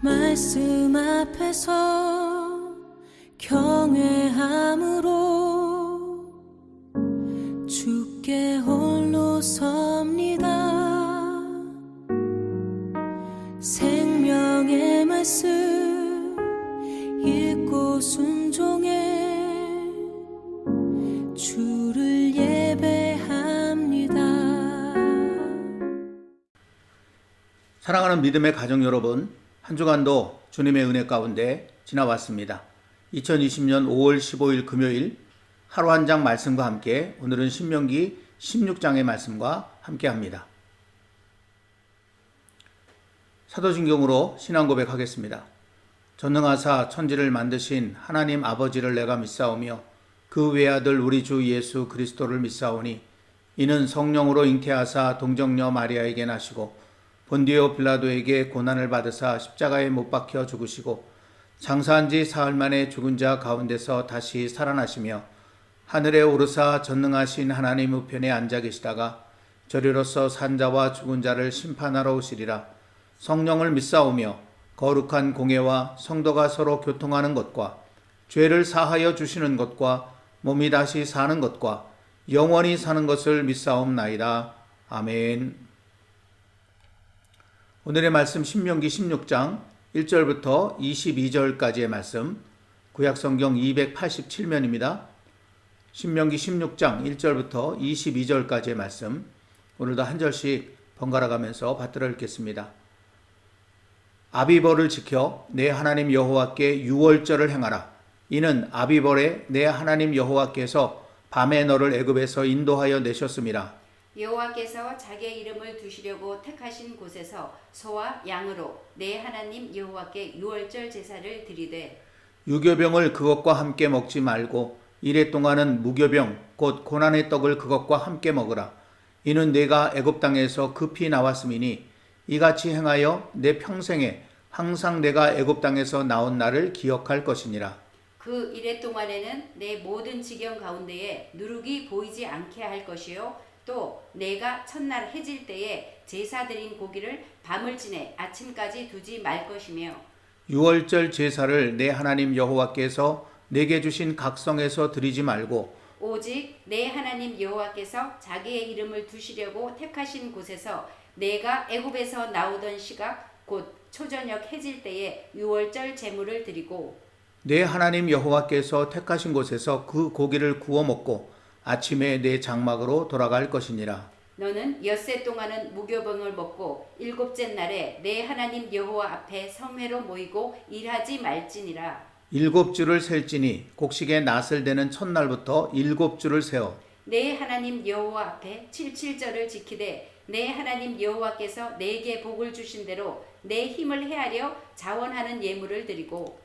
말씀 앞에서 경외함으로 주께 홀로 섭니다. 생명의 말씀 읽고 순종해 주를 예배합니다. 사랑하는 믿음의 가정 여러분, 한 주간도 주님의 은혜 가운데 지나왔습니다. 2020년 5월 15일 금요일 하루 한 장 말씀과 함께 오늘은 신명기 16장의 말씀과 함께합니다. 사도신경으로 신앙 고백하겠습니다. 전능하사 천지를 만드신 하나님 아버지를 내가 믿사오며 그 외아들 우리 주 예수 그리스도를 믿사오니 이는 성령으로 잉태하사 동정녀 마리아에게 나시고 본디오 빌라도에게 고난을 받으사 십자가에 못 박혀 죽으시고 장사한 지 사흘 만에 죽은 자 가운데서 다시 살아나시며 하늘에 오르사 전능하신 하나님 우편에 앉아 계시다가 저리로서 산 자와 죽은 자를 심판하러 오시리라. 성령을 믿사오며 거룩한 공예와 성도가 서로 교통하는 것과 죄를 사하여 주시는 것과 몸이 다시 사는 것과 영원히 사는 것을 믿사옵나이다. 아멘. 오늘의 말씀 신명기 16장 1절부터 22절까지의 말씀, 구약성경 287면입니다. 신명기 16장 1절부터 22절까지의 말씀, 오늘도 한 절씩 번갈아 가면서 받들어 읽겠습니다. 아비벌을 지켜 내 하나님 여호와께 유월절을 행하라. 이는 아비벌에 내 하나님 여호와께서 밤에 너를 애굽에서 인도하여 내셨음이라. 여호와께서 자기의 이름을 두시려고 택하신 곳에서 소와 양으로 내 하나님 여호와께 유월절 제사를 드리되 유교병을 그것과 함께 먹지 말고 이래 동안은 무교병 곧 고난의 떡을 그것과 함께 먹으라. 이는 내가 애굽 땅에서 급히 나왔음이니 이같이 행하여 내 평생에 항상 내가 애굽 땅에서 나온 날을 기억할 것이니라. 그 이래 동안에는 내 모든 지경 가운데에 누룩이 보이지 않게 할 것이요 또 내가 첫날 해질 때에 제사 드린 고기를 밤을 지내 아침까지 두지 말 것이며 유월절 제사를 내 하나님 여호와께서 내게 주신 각성에서 드리지 말고 오직 내 하나님 여호와께서 자기의 이름을 두시려고 택하신 곳에서 내가 애굽에서 나오던 시각 곧 초저녁 해질 때에 유월절 제물을 드리고 내 하나님 여호와께서 택하신 곳에서 그 고기를 구워 먹고 아침에 내 장막으로 돌아갈 것이니라. 너는 엿새 동안은 무교병을 먹고 일곱째 날에 내 하나님 여호와 앞에 성회로 모이고 일하지 말지니라. 7주를 셀지니 곡식의 낫을 되는 첫날부터 7주를 세어 내 하나님 여호와 앞에 칠칠절을 지키되 내 하나님 여호와께서 내게 복을 주신 대로 내 힘을 헤아려 자원하는 예물을 드리고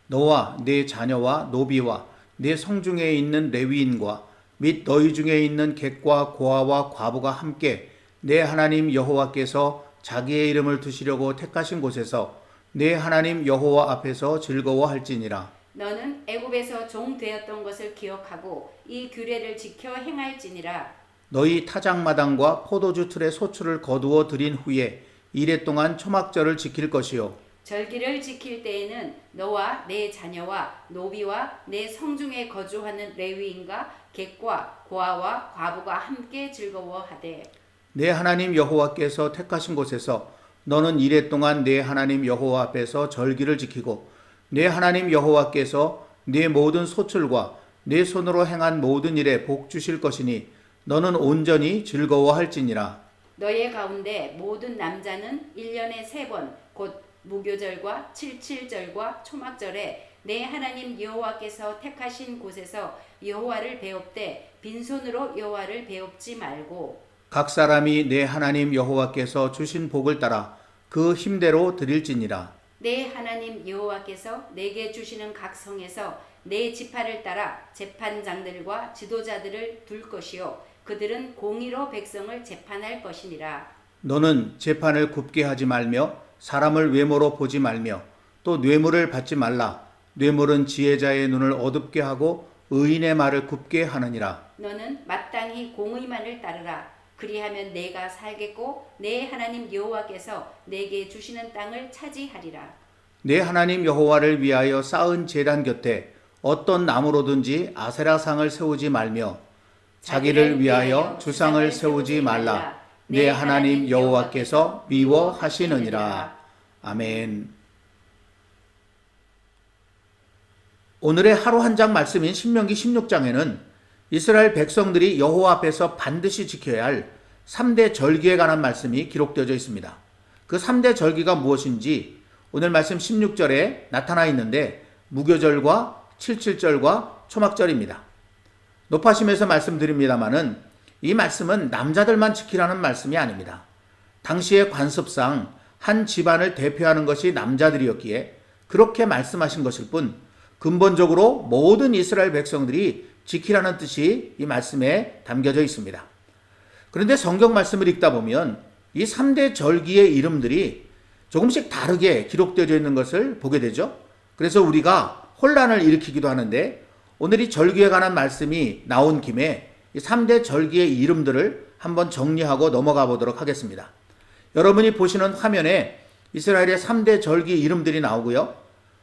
너와 네 자녀와 노비와 네 성중에 있는 레위인과 및 너희 중에 있는 객과 고아와 과부가 함께 내 하나님 여호와께서 자기의 이름을 두시려고 택하신 곳에서 내 하나님 여호와 앞에서 즐거워할지니라. 너는 애굽에서 종 되었던 것을 기억하고 이 규례를 지켜 행할지니라. 너희 타작마당과 포도주 틀에 소출을 거두어 들인 후에 이래 동안 초막절을 지킬 것이요 절기를 지킬 때에는 너와 내 자녀와 노비와 내 성중에 거주하는 레위인과 객과 고아와 과부가 함께 즐거워하되 내 하나님 여호와께서 택하신 곳에서 너는 이래 동안 내 하나님 여호와 앞에서 절기를 지키고 내 하나님 여호와께서 네 모든 소출과 내 손으로 행한 모든 일에 복 주실 것이니 너는 온전히 즐거워할지니라. 너의 가운데 모든 남자는 1년에 3번 곧 무교절과 칠칠절과 초막절에 내 하나님 여호와께서 택하신 곳에서 여호와를 배웁되 빈손으로 여호와를 배웁지 말고 각 사람이 내 하나님 여호와께서 주신 복을 따라 그 힘대로 드릴지니라. 내 하나님 여호와께서 내게 주시는 각 성에서 내 지파를 따라 재판장들과 지도자들을 둘 것이요 그들은 공의로 백성을 재판할 것이니라. 너는 재판을 굽게 하지 말며 사람을 외모로 보지 말며 또 뇌물을 받지 말라. 뇌물은 지혜자의 눈을 어둡게 하고 의인의 말을 굽게 하느니라. 너는 마땅히 공의만을 따르라. 그리하면 내가 살겠고 내 하나님 여호와께서 내게 주시는 땅을 차지하리라. 내 하나님 여호와를 위하여 쌓은 제단 곁에 어떤 나무로든지 아세라상을 세우지 말며 자기를 위하여 주상을 세우지 말라. 내 하나님 여호와께서 미워하시느니라. 아멘. 오늘의 하루 한 장 말씀인 신명기 16장에는 이스라엘 백성들이 여호와 앞에서 반드시 지켜야 할 3대 절기에 관한 말씀이 기록되어져 있습니다. 그 3대 절기가 무엇인지 오늘 말씀 16절에 나타나 있는데 무교절과 칠칠절과 초막절입니다. 높아심에서 말씀드립니다마는 이 말씀은 남자들만 지키라는 말씀이 아닙니다. 당시의 관습상 한 집안을 대표하는 것이 남자들이었기에 그렇게 말씀하신 것일 뿐 근본적으로 모든 이스라엘 백성들이 지키라는 뜻이 이 말씀에 담겨져 있습니다. 그런데 성경 말씀을 읽다 보면 이 3대 절기의 이름들이 조금씩 다르게 기록되어 있는 것을 보게 되죠. 그래서 우리가 혼란을 일으키기도 하는데 오늘 이 절기에 관한 말씀이 나온 김에 이 3대 절기의 이름들을 한번 정리하고 넘어가 보도록 하겠습니다. 여러분이 보시는 화면에 이스라엘의 3대 절기 이름들이 나오고요.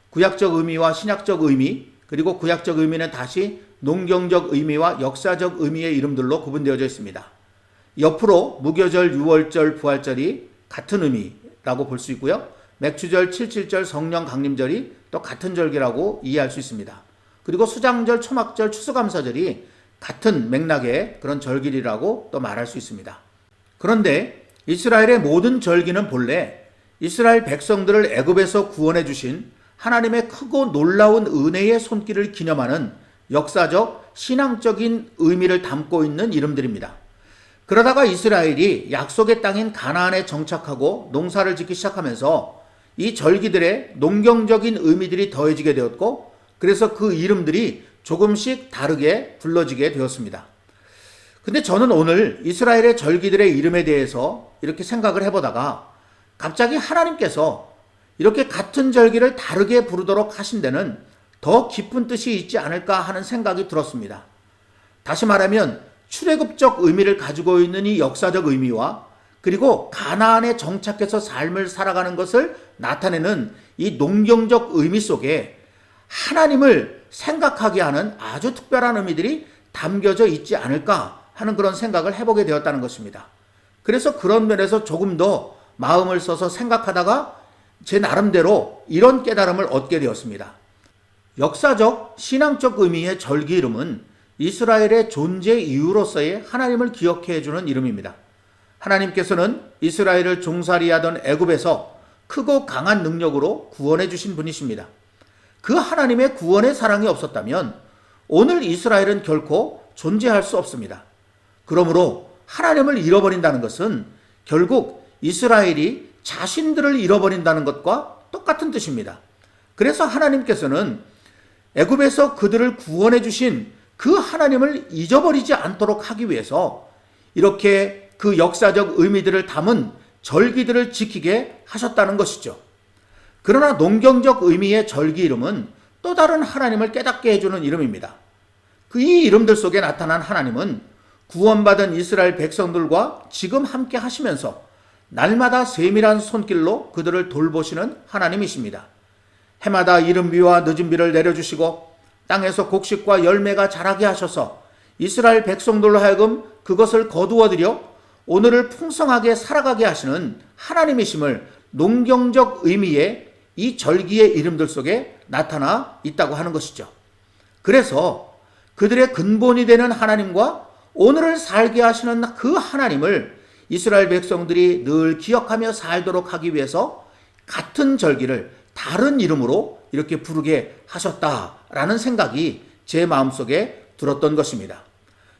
구약적 의미와 신약적 의미, 그리고 구약적 의미는 다시 농경적 의미와 역사적 의미의 이름들로 구분되어져 있습니다. 옆으로 무교절, 유월절, 부활절이 같은 의미라고 볼 수 있고요. 맥추절, 칠칠절, 성령 강림절이 또 같은 절기라고 이해할 수 있습니다. 그리고 수장절, 초막절, 추수감사절이 같은 맥락의 그런 절기라고 또 말할 수 있습니다. 그런데 이스라엘의 모든 절기는 본래 이스라엘 백성들을 애굽에서 구원해 주신 하나님의 크고 놀라운 은혜의 손길을 기념하는 역사적, 신앙적인 의미를 담고 있는 이름들입니다. 그러다가 이스라엘이 약속의 땅인 가나안에 정착하고 농사를 짓기 시작하면서 이 절기들의 농경적인 의미들이 더해지게 되었고 그래서 그 이름들이 조금씩 다르게 불러지게 되었습니다. 근데 저는 오늘 이스라엘의 절기들의 이름에 대해서 이렇게 생각을 해보다가 갑자기 하나님께서 이렇게 같은 절기를 다르게 부르도록 하신 데는 더 깊은 뜻이 있지 않을까 하는 생각이 들었습니다. 다시 말하면 출애굽적 의미를 가지고 있는 이 역사적 의미와 그리고 가나안에 정착해서 삶을 살아가는 것을 나타내는 이 농경적 의미 속에 하나님을 생각하게 하는 아주 특별한 의미들이 담겨져 있지 않을까 하는 그런 생각을 해보게 되었다는 것입니다. 그래서 그런 면에서 조금 더 마음을 써서 생각하다가 제 나름대로 이런 깨달음을 얻게 되었습니다. 역사적, 신앙적 의미의 절기 이름은 이스라엘의 존재 이유로서의 하나님을 기억해 주는 이름입니다. 하나님께서는 이스라엘을 종살이하던 애굽에서 크고 강한 능력으로 구원해 주신 분이십니다. 그 하나님의 구원의 사랑이 없었다면 오늘 이스라엘은 결코 존재할 수 없습니다. 그러므로 하나님을 잃어버린다는 것은 결국 이스라엘이 자신들을 잃어버린다는 것과 똑같은 뜻입니다. 그래서 하나님께서는 애굽에서 그들을 구원해 주신 그 하나님을 잊어버리지 않도록 하기 위해서 이렇게 그 역사적 의미들을 담은 절기들을 지키게 하셨다는 것이죠. 그러나 농경적 의미의 절기 이름은 또 다른 하나님을 깨닫게 해주는 이름입니다. 이 이름들 속에 나타난 하나님은 구원받은 이스라엘 백성들과 지금 함께 하시면서 날마다 세밀한 손길로 그들을 돌보시는 하나님이십니다. 해마다 이른 비와 늦은 비를 내려주시고 땅에서 곡식과 열매가 자라게 하셔서 이스라엘 백성들로 하여금 그것을 거두어들여 오늘을 풍성하게 살아가게 하시는 하나님이심을 농경적 의미의 이 절기의 이름들 속에 나타나 있다고 하는 것이죠. 그래서 그들의 근본이 되는 하나님과 오늘을 살게 하시는 그 하나님을 이스라엘 백성들이 늘 기억하며 살도록 하기 위해서 같은 절기를 다른 이름으로 이렇게 부르게 하셨다라는 생각이 제 마음속에 들었던 것입니다.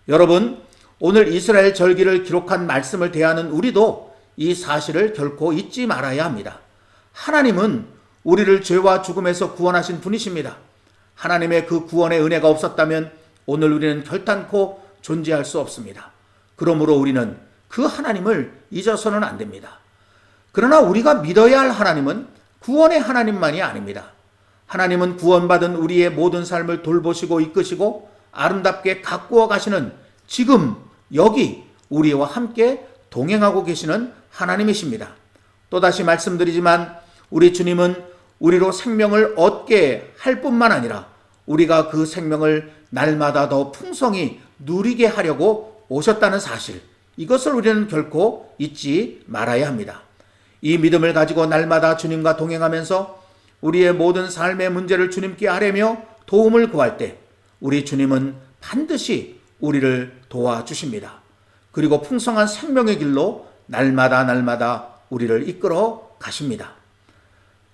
여러분, 오늘 이스라엘 절기를 기록한 말씀을 대하는 우리도 이 사실을 결코 잊지 말아야 합니다. 하나님은 우리를 죄와 죽음에서 구원하신 분이십니다. 하나님의 그 구원의 은혜가 없었다면 오늘 우리는 결단코 존재할 수 없습니다. 그러므로 우리는 그 하나님을 잊어서는 안 됩니다. 그러나 우리가 믿어야 할 하나님은 구원의 하나님만이 아닙니다. 하나님은 구원받은 우리의 모든 삶을 돌보시고 이끄시고 아름답게 가꾸어 가시는 지금 여기 우리와 함께 동행하고 계시는 하나님이십니다. 또다시 말씀드리지만 우리 주님은 우리로 생명을 얻게 할 뿐만 아니라 우리가 그 생명을 날마다 더 풍성히 누리게 하려고 오셨다는 사실, 이것을 우리는 결코 잊지 말아야 합니다. 이 믿음을 가지고 날마다 주님과 동행하면서 우리의 모든 삶의 문제를 주님께 아뢰며 도움을 구할 때 우리 주님은 반드시 우리를 도와주십니다. 그리고 풍성한 생명의 길로 날마다 우리를 이끌어 가십니다.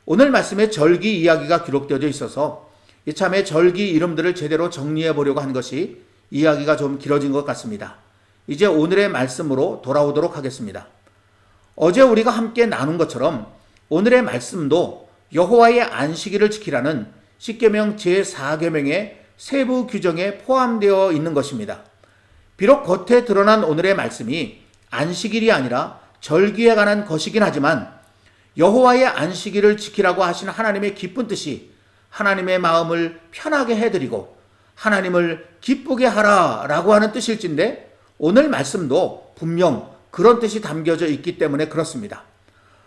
오늘 말씀에 절기 이야기가 기록되어 있어서 이참에 절기 이름들을 제대로 정리해 보려고 한 것이 이야기가 좀 길어진 것 같습니다. 이제 오늘의 말씀으로 돌아오도록 하겠습니다. 어제 우리가 함께 나눈 것처럼 오늘의 말씀도 여호와의 안식일을 지키라는 십계명 제4계명의 세부 규정에 포함되어 있는 것입니다. 비록 겉에 드러난 오늘의 말씀이 안식일이 아니라 절기에 관한 것이긴 하지만 여호와의 안식일을 지키라고 하신 하나님의 깊은 뜻이 하나님의 마음을 편하게 해드리고 하나님을 기쁘게 하라라고 하는 뜻일진데 오늘 말씀도 분명 그런 뜻이 담겨져 있기 때문에 그렇습니다.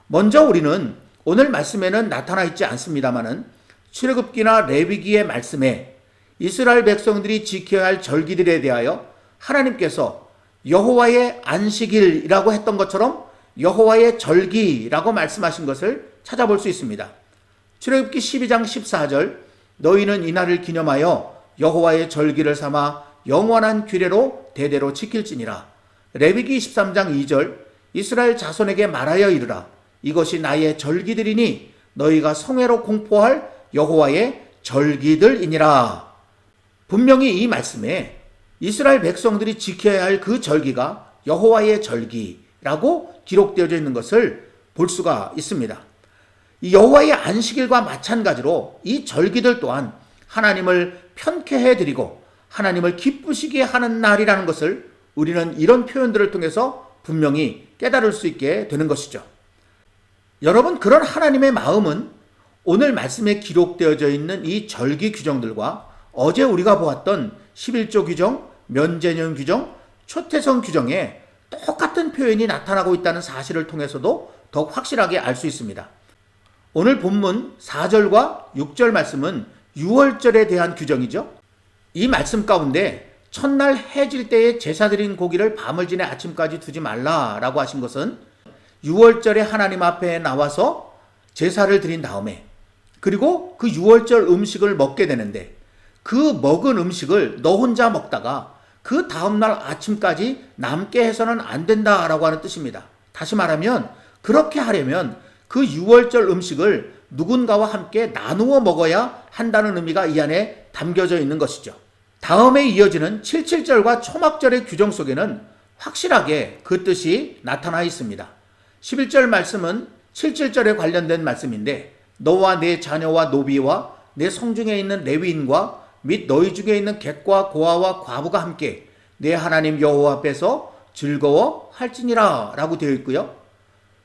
먼저 우리는 오늘 말씀에는 나타나 있지 않습니다마는 출애굽기나 레위기의 말씀에 이스라엘 백성들이 지켜야 할 절기들에 대하여 하나님께서 여호와의 안식일이라고 했던 것처럼 여호와의 절기라고 말씀하신 것을 찾아볼 수 있습니다. 출애굽기 12장 14절 너희는 이날을 기념하여 여호와의 절기를 삼아 영원한 규례로 대대로 지킬지니라. 레위기 23장 2절 이스라엘 자손에게 말하여 이르라. 이것이 나의 절기들이니 너희가 성회로 공포할 여호와의 절기들이니라. 분명히 이 말씀에 이스라엘 백성들이 지켜야 할 그 절기가 여호와의 절기라고 기록되어 있는 것을 볼 수가 있습니다. 이 여호와의 안식일과 마찬가지로 이 절기들 또한 하나님을 편케 해드리고 하나님을 기쁘시게 하는 날이라는 것을 우리는 이런 표현들을 통해서 분명히 깨달을 수 있게 되는 것이죠. 여러분, 그런 하나님의 마음은 오늘 말씀에 기록되어져 있는 이 절기 규정들과 어제 우리가 보았던 11조 규정, 면제년 규정, 초태성 규정에 똑같은 표현이 나타나고 있다는 사실을 통해서도 더욱 확실하게 알 수 있습니다. 오늘 본문 4절과 6절 말씀은 유월절에 대한 규정이죠. 이 말씀 가운데 첫날 해질 때에 제사 드린 고기를 밤을 지내 아침까지 두지 말라라고 하신 것은 유월절에 하나님 앞에 나와서 제사를 드린 다음에 그리고 그 유월절 음식을 먹게 되는데 그 먹은 음식을 너 혼자 먹다가 그 다음날 아침까지 남게 해서는 안 된다라고 하는 뜻입니다. 다시 말하면 그렇게 하려면 그 유월절 음식을 누군가와 함께 나누어 먹어야 한다는 의미가 이 안에 담겨져 있는 것이죠. 다음에 이어지는 77절과 초막절의 규정 속에는 확실하게 그 뜻이 나타나 있습니다. 11절 말씀은 77절에 관련된 말씀인데 너와 내 자녀와 노비와 내 성중에 있는 레위인과 및 너희 중에 있는 객과 고아와 과부가 함께 내 하나님 여호와 앞에서 즐거워할지니라 라고 되어 있고요.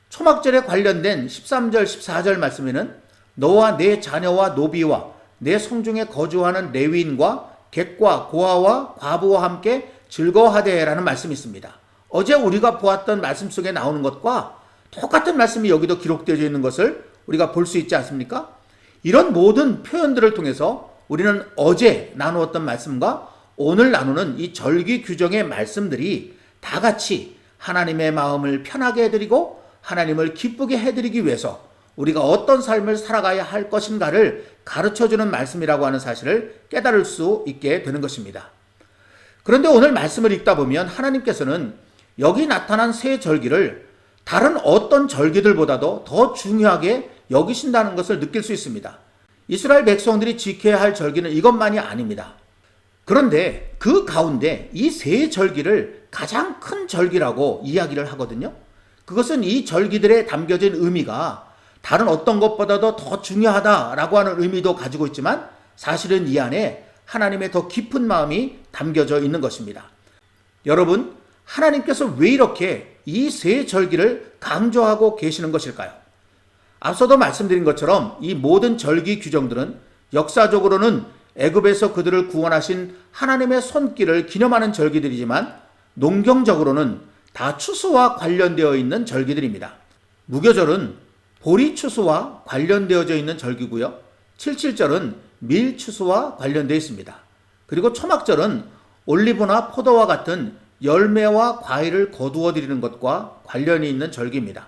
초막절에 관련된 13절 14절 말씀에는 너와 내 자녀와 노비와 내 성중에 거주하는 레위인과 객과 고아와 과부와 함께 즐거워하되 라는 말씀이 있습니다. 어제 우리가 보았던 말씀 속에 나오는 것과 똑같은 말씀이 여기도 기록되어 있는 것을 우리가 볼 수 있지 않습니까? 이런 모든 표현들을 통해서 우리는 어제 나누었던 말씀과 오늘 나누는 이 절기 규정의 말씀들이 다 같이 하나님의 마음을 편하게 해드리고 하나님을 기쁘게 해드리기 위해서 우리가 어떤 삶을 살아가야 할 것인가를 가르쳐주는 말씀이라고 하는 사실을 깨달을 수 있게 되는 것입니다. 그런데 오늘 말씀을 읽다 보면 하나님께서는 여기 나타난 세 절기를 다른 어떤 절기들보다도 더 중요하게 여기신다는 것을 느낄 수 있습니다. 이스라엘 백성들이 지켜야 할 절기는 이것만이 아닙니다. 그런데 그 가운데 이 세 절기를 가장 큰 절기라고 이야기를 하거든요. 그것은 이 절기들에 담겨진 의미가 다른 어떤 것보다도 더 중요하다라고 하는 의미도 가지고 있지만 사실은 이 안에 하나님의 더 깊은 마음이 담겨져 있는 것입니다. 여러분, 하나님께서 왜 이렇게 이 세 절기를 강조하고 계시는 것일까요? 앞서도 말씀드린 것처럼 이 모든 절기 규정들은 역사적으로는 애굽에서 그들을 구원하신 하나님의 손길을 기념하는 절기들이지만 농경적으로는 다 추수와 관련되어 있는 절기들입니다. 무교절은 보리 추수와 관련되어져 있는 절기고요. 77절은 밀 추수와 관련되어 있습니다. 그리고 초막절은 올리브나 포도와 같은 열매와 과일을 거두어 드리는 것과 관련이 있는 절기입니다.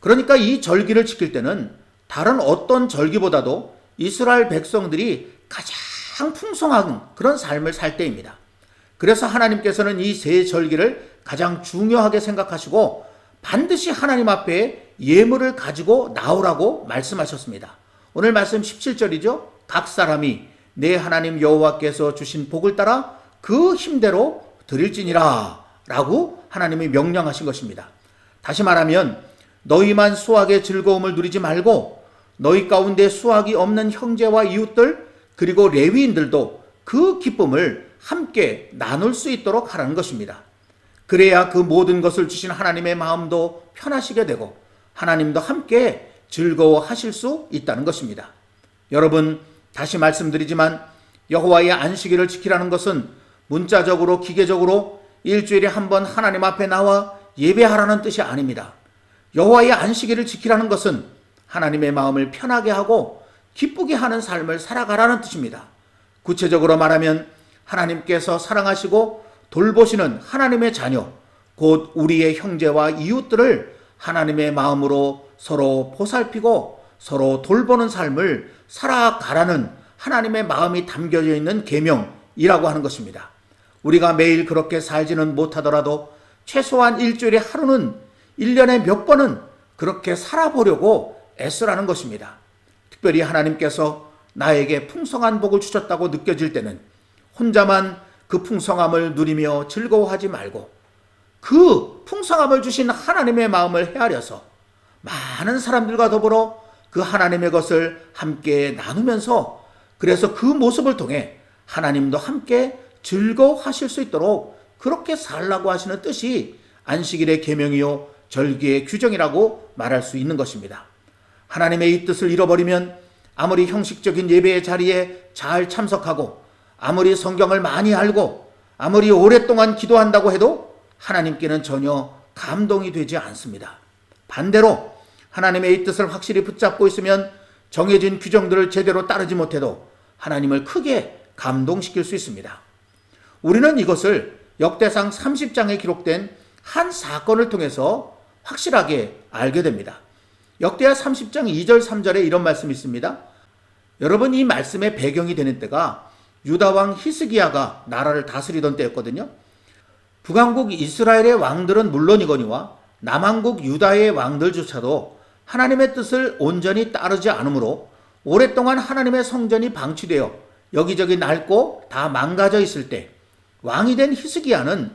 그러니까 이 절기를 지킬 때는 다른 어떤 절기보다도 이스라엘 백성들이 가장 풍성한 그런 삶을 살 때입니다. 그래서 하나님께서는 이 세 절기를 가장 중요하게 생각하시고 반드시 하나님 앞에 예물을 가지고 나오라고 말씀하셨습니다. 오늘 말씀 17절이죠. 각 사람이 내 하나님 여호와께서 주신 복을 따라 그 힘대로 드릴지니라 라고 하나님이 명령하신 것입니다. 다시 말하면 너희만 수확의 즐거움을 누리지 말고 너희 가운데 수확이 없는 형제와 이웃들 그리고 레위인들도 그 기쁨을 함께 나눌 수 있도록 하라는 것입니다. 그래야 그 모든 것을 주신 하나님의 마음도 편하시게 되고 하나님도 함께 즐거워하실 수 있다는 것입니다. 여러분, 다시 말씀드리지만 여호와의 안식일을 지키라는 것은 문자적으로 기계적으로 일주일에 한 번 하나님 앞에 나와 예배하라는 뜻이 아닙니다. 여호와의 안식일을 지키라는 것은 하나님의 마음을 편하게 하고 기쁘게 하는 삶을 살아가라는 뜻입니다. 구체적으로 말하면 하나님께서 사랑하시고 돌보시는 하나님의 자녀, 곧 우리의 형제와 이웃들을 하나님의 마음으로 서로 보살피고 서로 돌보는 삶을 살아가라는 하나님의 마음이 담겨져 있는 계명이라고 하는 것입니다. 우리가 매일 그렇게 살지는 못하더라도 최소한 일주일에 하루는 1년에 몇 번은 그렇게 살아보려고 애쓰라는 것입니다. 특별히 하나님께서 나에게 풍성한 복을 주셨다고 느껴질 때는 혼자만 그 풍성함을 누리며 즐거워하지 말고 그 풍성함을 주신 하나님의 마음을 헤아려서 많은 사람들과 더불어 그 하나님의 것을 함께 나누면서 그래서 그 모습을 통해 하나님도 함께 즐거워하실 수 있도록 그렇게 살라고 하시는 뜻이 안식일의 계명이요 절기의 규정이라고 말할 수 있는 것입니다. 하나님의 이 뜻을 잃어버리면 아무리 형식적인 예배의 자리에 잘 참석하고 아무리 성경을 많이 알고 아무리 오랫동안 기도한다고 해도 하나님께는 전혀 감동이 되지 않습니다. 반대로 하나님의 이 뜻을 확실히 붙잡고 있으면 정해진 규정들을 제대로 따르지 못해도 하나님을 크게 감동시킬 수 있습니다. 우리는 이것을 역대상 30장에 기록된 한 사건을 통해서 확실하게 알게 됩니다. 역대하 30장 2절 3절에 이런 말씀이 있습니다. 여러분, 이 말씀의 배경이 되는 때가 유다왕 히스기야가 나라를 다스리던 때였거든요. 북왕국 이스라엘의 왕들은 물론이거니와 남왕국 유다의 왕들조차도 하나님의 뜻을 온전히 따르지 않으므로 오랫동안 하나님의 성전이 방치되어 여기저기 낡고 다 망가져 있을 때 왕이 된 히스기야는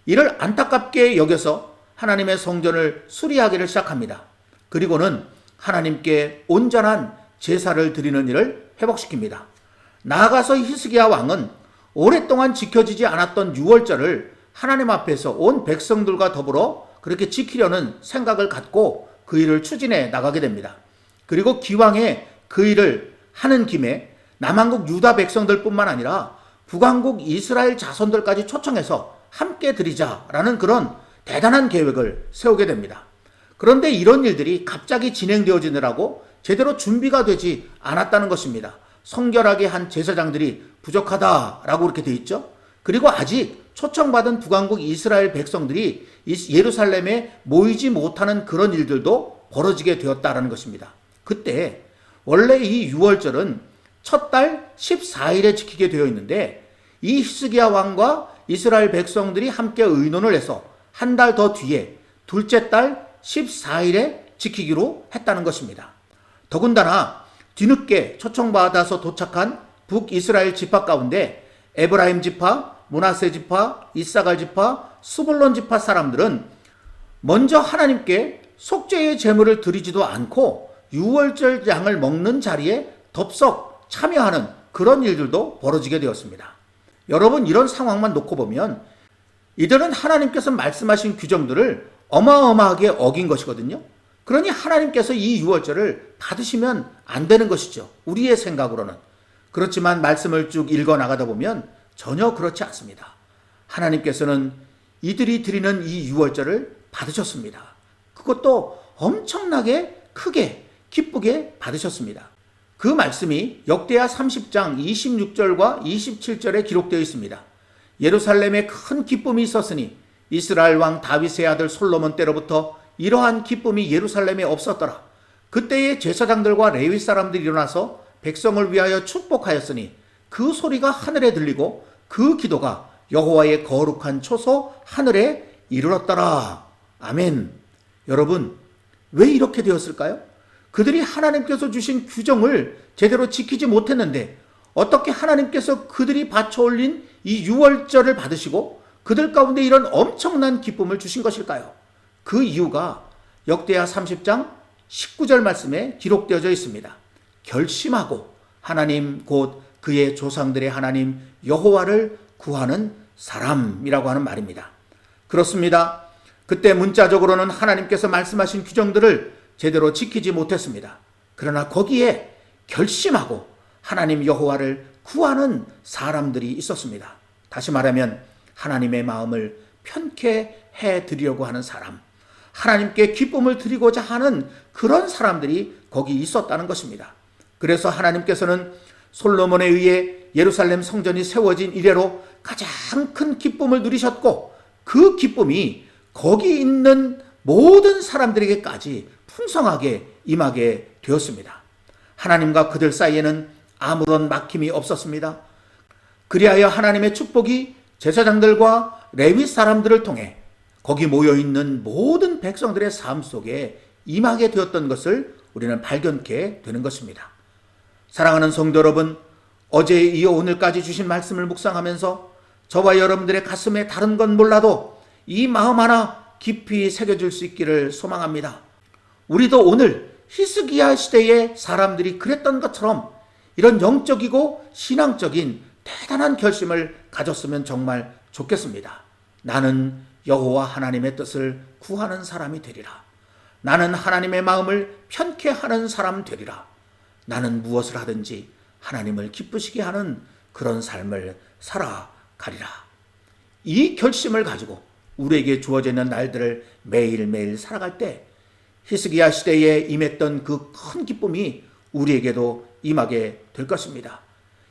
이를 안타깝게 여겨서 하나님의 성전을 수리하기를 시작합니다. 그리고는 하나님께 온전한 제사를 드리는 일을 회복시킵니다. 나아가서 히스기야 왕은 오랫동안 지켜지지 않았던 유월절을 하나님 앞에서 온 백성들과 더불어 그렇게 지키려는 생각을 갖고 그 일을 추진해 나가게 됩니다. 그리고 기왕에 그 일을 하는 김에 남왕국 유다 백성들뿐만 아니라 북왕국 이스라엘 자손들까지 초청해서 함께 드리자라는 그런 대단한 계획을 세우게 됩니다. 그런데 이런 일들이 갑자기 진행되어지느라고 제대로 준비가 되지 않았다는 것입니다. 성결하게 한 제사장들이 부족하다라고 이렇게 돼 있죠. 그리고 아직 초청받은 북왕국 이스라엘 백성들이 예루살렘에 모이지 못하는 그런 일들도 벌어지게 되었다라는 것입니다. 그때 원래 이 유월절은 첫 달 14일에 지키게 되어 있는데 이 히스기야 왕과 이스라엘 백성들이 함께 의논을 해서 한 달 더 뒤에 둘째 달 14일에 지키기로 했다는 것입니다. 더군다나 뒤늦게 초청받아서 도착한 북이스라엘 지파 가운데 에브라임 지파, 므낫세 지파, 이사갈 지파, 스불론 지파 사람들은 먼저 하나님께 속죄의 제물을 드리지도 않고 유월절 양을 먹는 자리에 덥석 참여하는 그런 일들도 벌어지게 되었습니다. 여러분, 이런 상황만 놓고 보면 이들은 하나님께서 말씀하신 규정들을 어마어마하게 어긴 것이거든요. 그러니 하나님께서 이 유월절을 받으시면 안 되는 것이죠. 우리의 생각으로는. 그렇지만 말씀을 쭉 읽어 나가다 보면 전혀 그렇지 않습니다. 하나님께서는 이들이 드리는 이 유월절을 받으셨습니다. 그것도 엄청나게 크게 기쁘게 받으셨습니다. 그 말씀이 역대하 30장 26절과 27절에 기록되어 있습니다. 예루살렘에 큰 기쁨이 있었으니 이스라엘 왕 다윗의 아들 솔로몬 때로부터 이러한 기쁨이 예루살렘에 없었더라. 그때의 제사장들과 레위 사람들이 일어나서 백성을 위하여 축복하였으니 그 소리가 하늘에 들리고 그 기도가 여호와의 거룩한 초소 하늘에 이르렀더라. 아멘. 여러분, 왜 이렇게 되었을까요? 그들이 하나님께서 주신 규정을 제대로 지키지 못했는데 어떻게 하나님께서 그들이 바쳐 올린 이 유월절을 받으시고 그들 가운데 이런 엄청난 기쁨을 주신 것일까요? 그 이유가 역대하 30장 19절 말씀에 기록되어져 있습니다. 결심하고 하나님 곧 그의 조상들의 하나님 여호와를 구하는 사람이라고 하는 말입니다. 그렇습니다. 그때 문자적으로는 하나님께서 말씀하신 규정들을 제대로 지키지 못했습니다. 그러나 거기에 결심하고 하나님 여호와를 구하는 사람들이 있었습니다. 다시 말하면 하나님의 마음을 편케 해드리려고 하는 사람, 하나님께 기쁨을 드리고자 하는 그런 사람들이 거기 있었다는 것입니다. 그래서 하나님께서는 솔로몬에 의해 예루살렘 성전이 세워진 이래로 가장 큰 기쁨을 누리셨고 그 기쁨이 거기 있는 모든 사람들에게까지 풍성하게 임하게 되었습니다. 하나님과 그들 사이에는 아무런 막힘이 없었습니다. 그리하여 하나님의 축복이 제사장들과 레위 사람들을 통해 거기 모여있는 모든 백성들의 삶 속에 임하게 되었던 것을 우리는 발견케 되는 것입니다. 사랑하는 성도 여러분, 어제에 이어 오늘까지 주신 말씀을 묵상하면서 저와 여러분들의 가슴에 다른 건 몰라도 이 마음 하나 깊이 새겨줄 수 있기를 소망합니다. 우리도 오늘 히스기야 시대의 사람들이 그랬던 것처럼 이런 영적이고 신앙적인 대단한 결심을 가졌으면 정말 좋겠습니다. 나는 여호와 하나님의 뜻을 구하는 사람이 되리라. 나는 하나님의 마음을 편케 하는 사람 되리라. 나는 무엇을 하든지 하나님을 기쁘시게 하는 그런 삶을 살아가리라. 이 결심을 가지고 우리에게 주어져 있는 날들을 매일매일 살아갈 때 히스기야 시대에 임했던 그 큰 기쁨이 우리에게도 임하게 될 것입니다.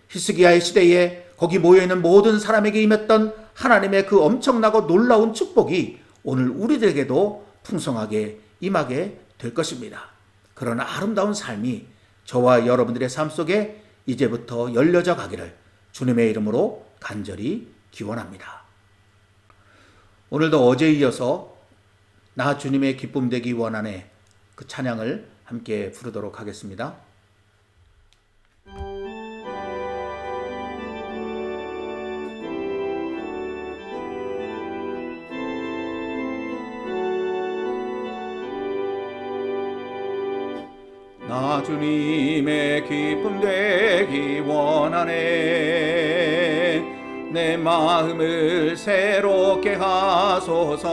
히스기야의 시대에 거기 모여있는 모든 사람에게 임했던 하나님의 그 엄청나고 놀라운 축복이 오늘 우리들에게도 풍성하게 임하게 될 것입니다. 그러나 아름다운 삶이 저와 여러분들의 삶 속에 이제부터 열려져 가기를 주님의 이름으로 간절히 기원합니다. 오늘도 어제에 이어서 나 주님의 기쁨 되기 원하네 그 찬양을 함께 부르도록 하겠습니다. 나 주님의 기쁨 되기 원하네. 내 마음을 새롭게 하소서.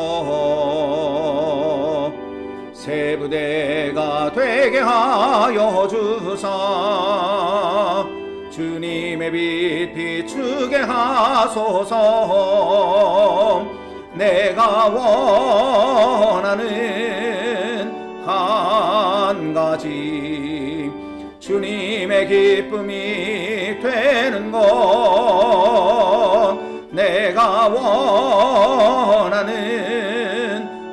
새 부대가 되게 하여 주사. 주님의 빛 비추게 하소서. 내가 원하는 한 가지 주님의 기쁨이 되는 것. 내가 원하는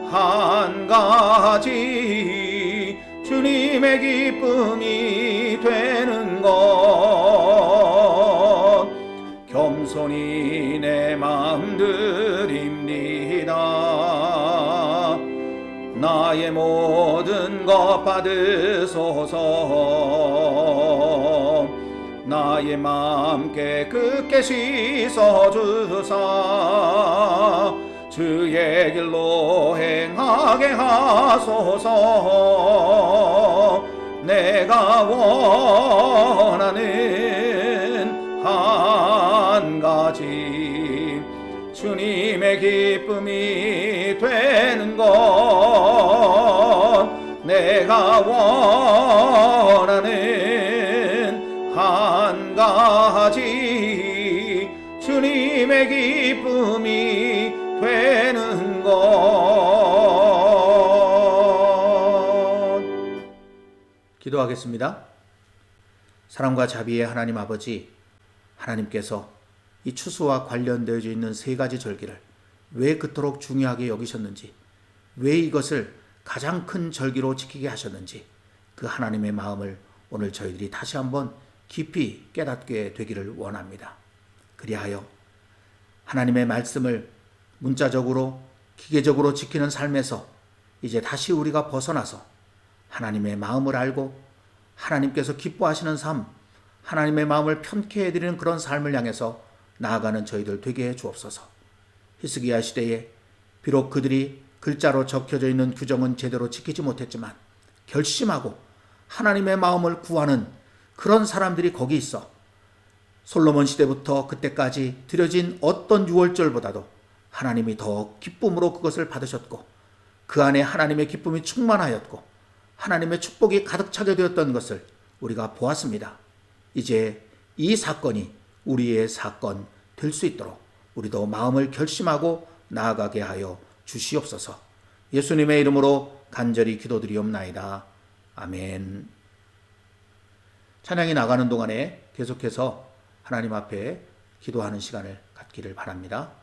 한 가지 주님의 기쁨이 되는 것. 겸손히 내 마음 드립니다. 나의 모든 것 받으소서. 나의 마음 깨끗게 씻어주사. 주의 길로 행하게 하소서. 내가 원하는 한 가지 주님의 기쁨이 되는 것. 내가 원하는 한 가지 주님의 기쁨이 되는 것. 기도하겠습니다. 사랑과 자비의 하나님 아버지, 하나님께서 이 추수와 관련되어 있는 세 가지 절기를 왜 그토록 중요하게 여기셨는지, 왜 이것을 가장 큰 절기로 지키게 하셨는지, 그 하나님의 마음을 오늘 저희들이 다시 한번 깊이 깨닫게 되기를 원합니다. 그리하여 하나님의 말씀을 문자적으로 기계적으로 지키는 삶에서 이제 다시 우리가 벗어나서 하나님의 마음을 알고 하나님께서 기뻐하시는 삶, 하나님의 마음을 편케 해드리는 그런 삶을 향해서 나아가는 저희들 되게 해 주옵소서. 히스기야 시대에 비록 그들이 글자로 적혀져 있는 규정은 제대로 지키지 못했지만 결심하고 하나님의 마음을 구하는 그런 사람들이 거기 있어 솔로몬 시대부터 그때까지 드려진 어떤 유월절보다도 하나님이 더 기쁨으로 그것을 받으셨고 그 안에 하나님의 기쁨이 충만하였고 하나님의 축복이 가득 차게 되었던 것을 우리가 보았습니다. 이제 이 사건이 우리의 사건 될 수 있도록 우리도 마음을 결심하고 나아가게 하여 주시옵소서. 예수님의 이름으로 간절히 기도드리옵나이다. 아멘. 찬양이 나가는 동안에 계속해서 하나님 앞에 기도하는 시간을 갖기를 바랍니다.